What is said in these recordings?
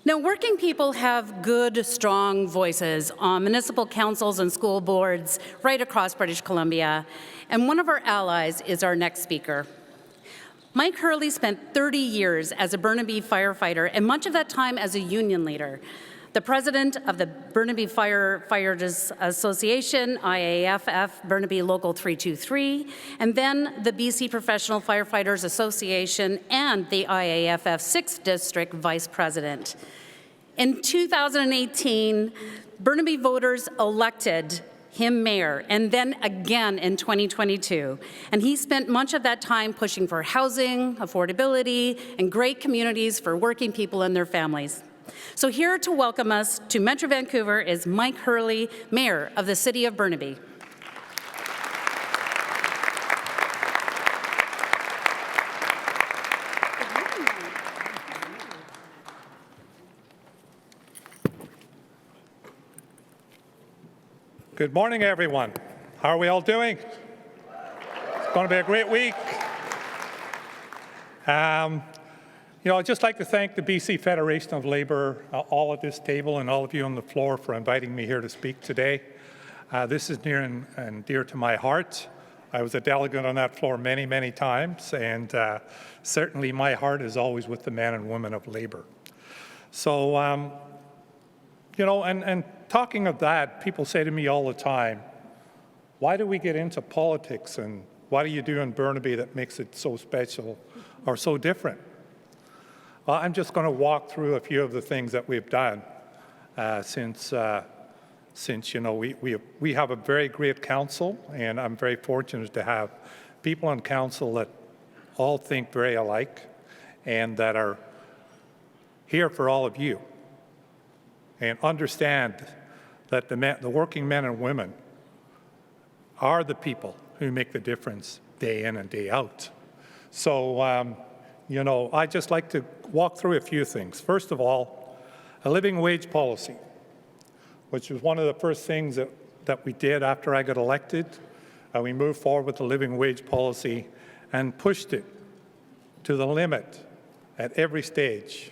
Now, working people have good, strong voices on municipal councils and school boards right across British Columbia, and one of our allies is our next speaker. Mike Hurley spent 30 years as a Burnaby firefighter and much of that time as a union leader. The president of the Burnaby Firefighters Association, IAFF, Burnaby Local 323, and then the BC Professional Firefighters Association and the IAFF 6th District Vice President. In 2018, Burnaby voters elected him mayor, and then again in 2022. And he spent much of that time pushing for housing, affordability, and great communities for working people and their families. So here to welcome us to Metro Vancouver is Mike Hurley, Mayor of the City of Burnaby. Good morning, everyone. How are we all doing? It's going to be a great week. I'd just like to thank the BC Federation of Labour, all at this table, and all of you on the floor for inviting me here to speak today. This is near and dear to my heart. I was a delegate on that floor many, many times, and certainly my heart is always with the men and women of Labour. So, and talking of that, people say to me all the time, why do we get into politics, and what do you do in Burnaby that makes it so special or so different? Well, I'm just going to walk through a few of the things that we've done since we have a very great council, and I'm very fortunate to have people on council that all think very alike and that are here for all of you and understand that the working men and women are the people who make the difference day in and day out. So, I'd just like to walk through a few things. First of all, a living wage policy, which was one of the first things that we did after I got elected. We moved forward with the living wage policy and pushed it to the limit at every stage.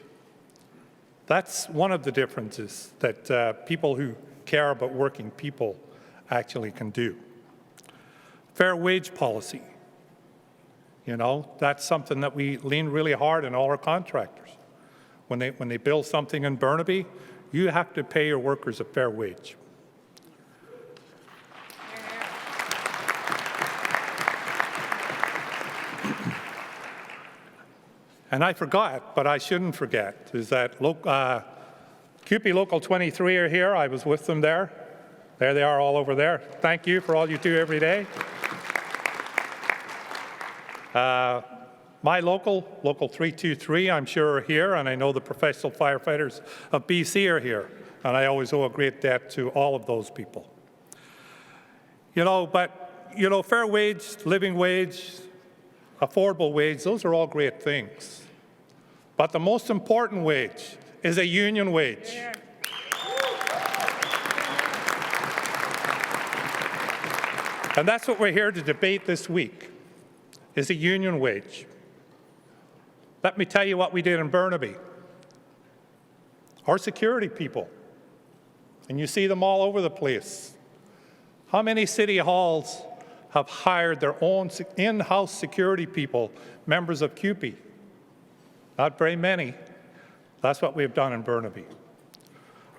That's one of the differences that people who care about working people actually can do. Fair wage policy. That's something that we lean really hard on all our contractors. When they build something in Burnaby, you have to pay your workers a fair wage. And I forgot, but I shouldn't forget, is that CUPE Local 23 are here. I was with them there. There they are all over there. Thank you for all you do every day. My local 323, I'm sure are here, and I know the professional firefighters of BC are here, and I always owe a great debt to all of those people. Fair wage, living wage, affordable wage, those are all great things. But the most important wage is a union wage. Yeah. And that's what we're here to debate this week, is a union wage. Let me tell you what we did in Burnaby. Our security people, and you see them all over the place. How many city halls have hired their own in-house security people, members of CUPE? Not very many. That's what we've done in Burnaby.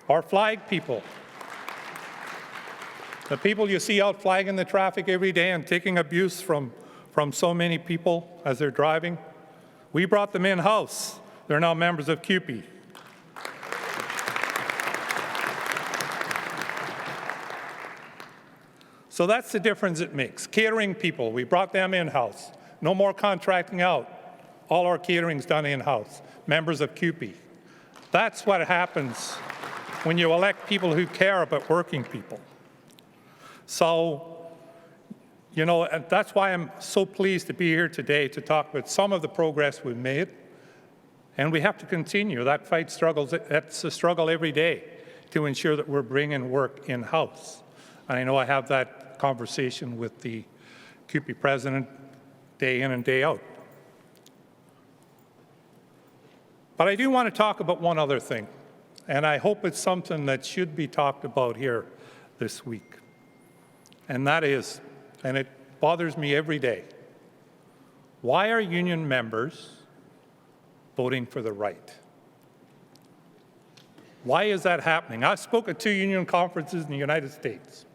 Our flag people, the people you see out flagging the traffic every day and taking abuse from so many people as they're driving, we brought them in-house. They're now members of CUPE. So that's the difference it makes. Catering people, we brought them in-house. No more contracting out. All our catering's done in-house. Members of CUPE. That's what happens when you elect people who care about working people. So, and that's why I'm so pleased to be here today to talk about some of the progress we've made. And we have to continue. That fight struggles, that's a struggle every day to ensure that we're bringing work in-house. And I know I have that conversation with the CUPE president day in and day out. But I do want to talk about one other thing. and I hope it's something that should be talked about here this week. And that is, and it bothers me every day, why are union members voting for the right? Why is that happening? I spoke at 2 union conferences in the United States,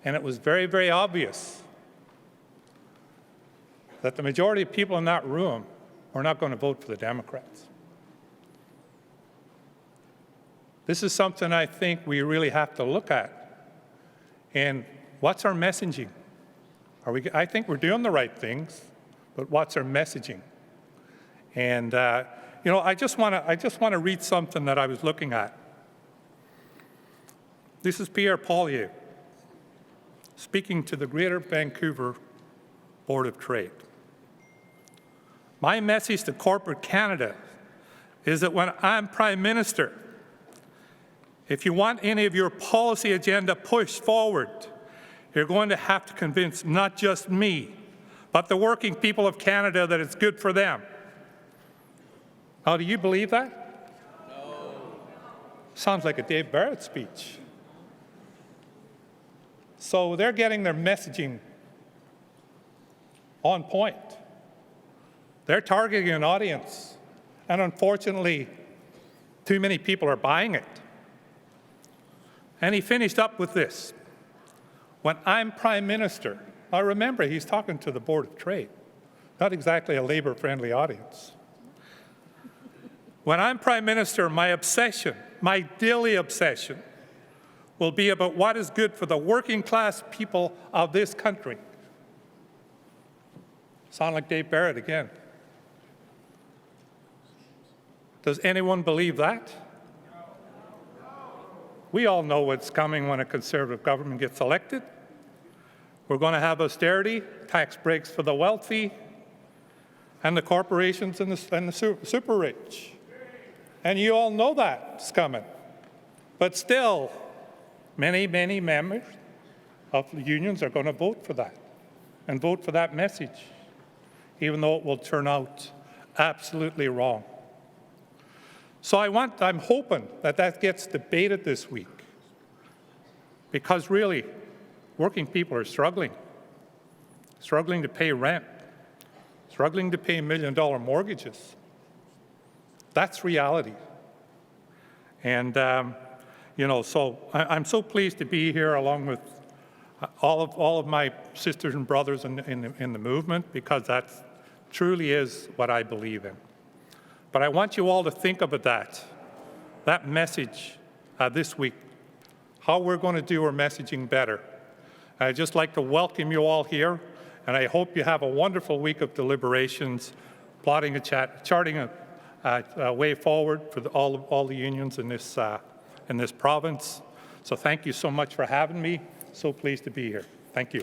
and it was very, very obvious that the majority of people in that room were not going to vote for the Democrats. This is something I think we really have to look at. And what's our messaging? I think we're doing the right things, but what's our messaging? And you know, I just want to read something that I was looking at. This is Pierre Poilievre speaking to the Greater Vancouver Board of Trade. My message to corporate Canada is that when I'm Prime Minister, if you want any of your policy agenda pushed forward, you're going to have to convince not just me, but the working people of Canada that it's good for them. Now, do you believe that? No. Sounds like a Dave Barrett speech. So they're getting their messaging on point. They're targeting an audience, and unfortunately, too many people are buying it. And he finished up with this. When I'm Prime Minister, now remember, he's talking to the Board of Trade, not exactly a Labour-friendly audience. When I'm Prime Minister, my obsession, my daily obsession, will be about what is good for the working class people of this country. Sound like Dave Barrett again. Does anyone believe that? We all know what's coming when a Conservative government gets elected. We're going to have austerity, tax breaks for the wealthy, and the corporations and the super rich. And you all know that's coming. But still, many, many members of the unions are going to vote for that and vote for that message, even though it will turn out absolutely wrong. So I'm hoping that that gets debated this week, because really, working people are struggling to pay rent, struggling to pay $1 million mortgages. That's reality. And you know, so I'm so pleased to be here along with all of my sisters and brothers in the movement, because that truly is what I believe in. But I want you all to think about that message this week, how we're going to do our messaging better. I'd just like to welcome you all here, and I hope you have a wonderful week of deliberations, charting a way forward for all the unions in this province. So thank you so much for having me. So pleased to be here. Thank you.